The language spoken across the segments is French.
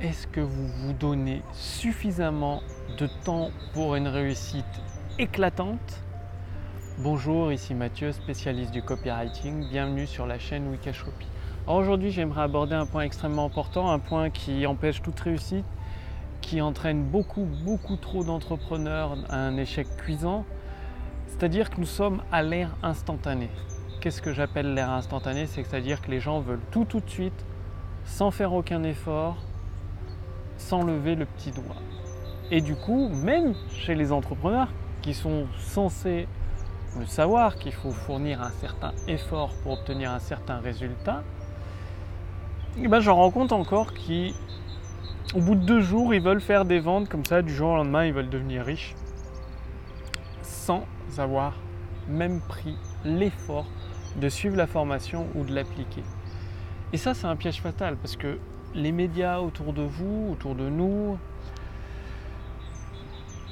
est-ce que vous vous donnez suffisamment de temps pour une réussite éclatante? Bonjour, ici Mathieu, spécialiste du copywriting. Bienvenue sur la chaîne Wikashopee. Alors aujourd'hui, j'aimerais aborder un point extrêmement important, un point qui empêche toute réussite, qui entraîne beaucoup trop d'entrepreneurs à un échec cuisant. C'est-à-dire que nous sommes à l'ère instantanée. Qu'est-ce que j'appelle l'ère instantanée? C'est-à-dire que les gens veulent tout de suite, sans faire aucun effort, sans lever le petit doigt. Et du coup, même chez les entrepreneurs qui sont censés le savoir qu'il faut fournir un certain effort pour obtenir un certain résultat, j'en rencontre encore qui, au bout de 2 jours, ils veulent faire des ventes comme ça, du jour au lendemain, ils veulent devenir riches, sans avoir même pris l'effort de suivre la formation ou de l'appliquer. Et ça, c'est un piège fatal parce que les médias autour de vous, autour de nous,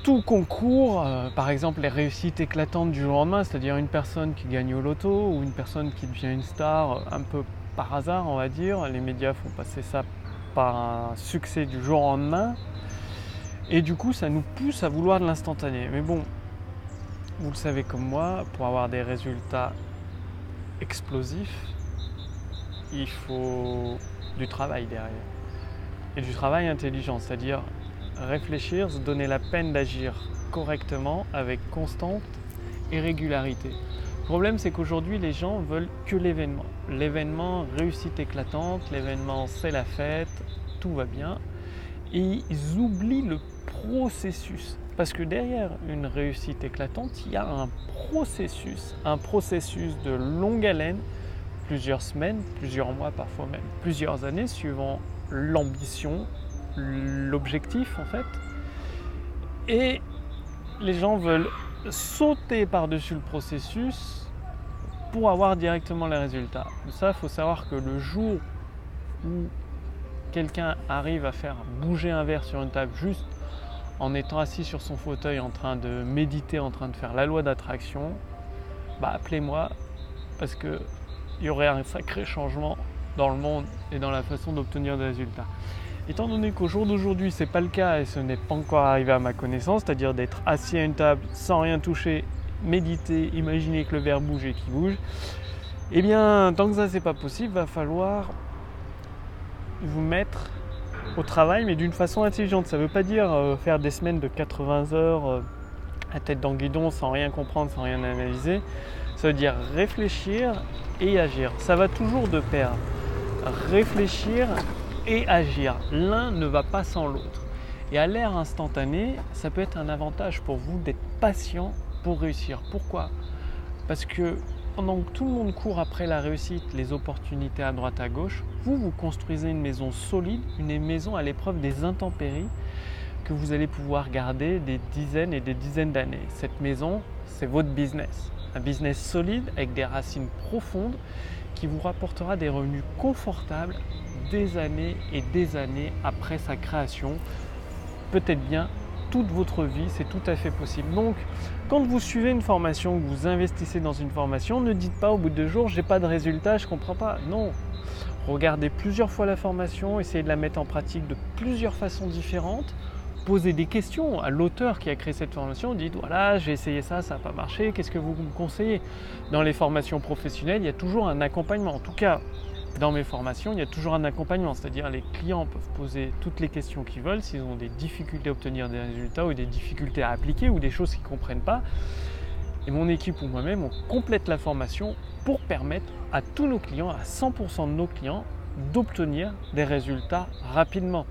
tout concourt, par exemple les réussites éclatantes du jour au lendemain, c'est-à-dire une personne qui gagne au loto ou une personne qui devient une star un peu par hasard, on va dire. Les médias font passer ça par un succès du jour au lendemain. Et du coup, ça nous pousse à vouloir de l'instantané. Mais bon, vous le savez comme moi, pour avoir des résultats explosifs, il faut du travail derrière. Et du travail intelligent, c'est-à-dire réfléchir, se donner la peine d'agir correctement avec constante et régularité. Le problème, c'est qu'aujourd'hui, les gens veulent que l'événement. L'événement, réussite éclatante, l'événement, c'est la fête, tout va bien. Et ils oublient le processus. Parce que derrière une réussite éclatante, il y a un processus de longue haleine, plusieurs semaines, plusieurs mois, parfois même plusieurs années, suivant l'ambition, l'objectif en fait. Et les gens veulent sauter par-dessus le processus pour avoir directement les résultats. Ça, il faut savoir que le jour où quelqu'un arrive à faire bouger un verre sur une table juste en étant assis sur son fauteuil en train de méditer, en train de faire la loi d'attraction, appelez-moi parce qu'il y aurait un sacré changement dans le monde et dans la façon d'obtenir des résultats. Étant donné qu'au jour d'aujourd'hui, ce n'est pas le cas et ce n'est pas encore arrivé à ma connaissance, c'est-à-dire d'être assis à une table sans rien toucher, méditer, imaginer que le verre bouge et qu'il bouge, eh bien, tant que ça, c'est pas possible, va falloir vous mettre au travail, mais d'une façon intelligente. Ça ne veut pas dire faire des semaines de 80 heures à tête dans le guidon sans rien comprendre, sans rien analyser. Ça veut dire réfléchir et agir. Ça va toujours de pair. Réfléchir et agir. L'un ne va pas sans l'autre. Et à l'ère instantanée, ça peut être un avantage pour vous d'être patient pour réussir. Pourquoi? Parce que pendant que tout le monde court après la réussite, les opportunités à droite à gauche, vous construisez une maison solide, une maison à l'épreuve des intempéries que vous allez pouvoir garder des dizaines et des dizaines d'années. Cette maison, c'est votre business. Un business solide avec des racines profondes qui vous rapportera des revenus confortables des années et des années après sa création. Peut-être bien toute votre vie, c'est tout à fait possible. Donc, quand vous suivez une formation, que vous investissez dans une formation, ne dites pas au bout de 2 jours, j'ai pas de résultat, je comprends pas. Non, regardez plusieurs fois la formation, essayez de la mettre en pratique de plusieurs façons différentes. Posez des questions à l'auteur qui a créé cette formation, dites voilà, j'ai essayé ça, ça n'a pas marché, qu'est-ce que vous me conseillez? Dans les formations professionnelles, il y a toujours un accompagnement. En tout cas, dans mes formations, il y a toujours un accompagnement, c'est-à-dire les clients peuvent poser toutes les questions qu'ils veulent s'ils ont des difficultés à obtenir des résultats ou des difficultés à appliquer ou des choses qu'ils ne comprennent pas. Et mon équipe ou moi-même, on complète la formation pour permettre à tous nos clients, à 100% de nos clients, d'obtenir des résultats rapidement.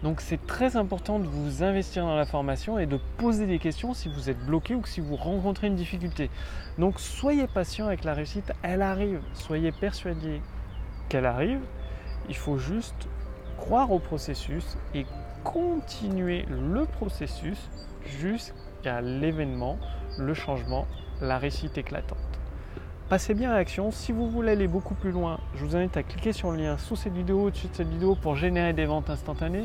Donc c'est très important de vous investir dans la formation et de poser des questions si vous êtes bloqué ou si vous rencontrez une difficulté. Donc soyez patient avec la réussite, elle arrive. Soyez persuadés qu'elle arrive. Il faut juste croire au processus et continuer le processus jusqu'à l'événement, le changement, la réussite éclatante. Passez bien à l'action. Si vous voulez aller beaucoup plus loin, je vous invite à cliquer sur le lien sous cette vidéo, au-dessus de cette vidéo pour générer des ventes instantanées.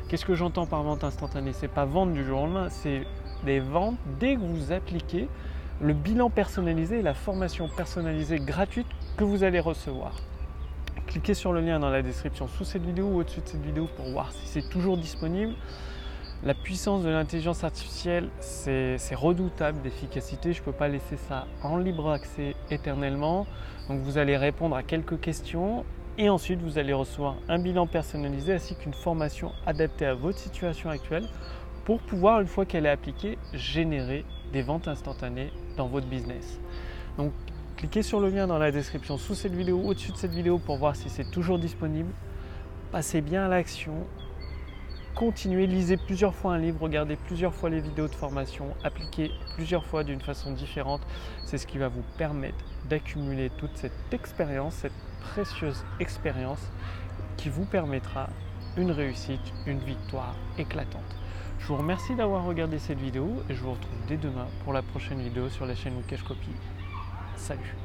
Qu'est-ce que j'entends par vente instantanée? C'est pas vendre du jour au lendemain, c'est des ventes dès que vous appliquez le bilan personnalisé et la formation personnalisée gratuite que vous allez recevoir. cliquez sur le lien dans la description sous cette vidéo ou au-dessus de cette vidéo pour voir si c'est toujours disponible. La puissance de l'intelligence artificielle, c'est redoutable d'efficacité. Je ne peux pas laisser ça en libre accès éternellement. Donc vous allez répondre à quelques questions et ensuite vous allez recevoir un bilan personnalisé ainsi qu'une formation adaptée à votre situation actuelle pour pouvoir, une fois qu'elle est appliquée, générer des ventes instantanées dans votre business. Donc cliquez sur le lien dans la description sous cette vidéo ou au-dessus de cette vidéo pour voir si c'est toujours disponible. Passez bien à l'action. Continuez, lisez plusieurs fois un livre, regardez plusieurs fois les vidéos de formation, appliquez plusieurs fois d'une façon différente. C'est ce qui va vous permettre d'accumuler toute cette expérience, cette précieuse expérience qui vous permettra une réussite, une victoire éclatante. Je vous remercie d'avoir regardé cette vidéo et je vous retrouve dès demain pour la prochaine vidéo sur la chaîne Wikesh Copy. Salut!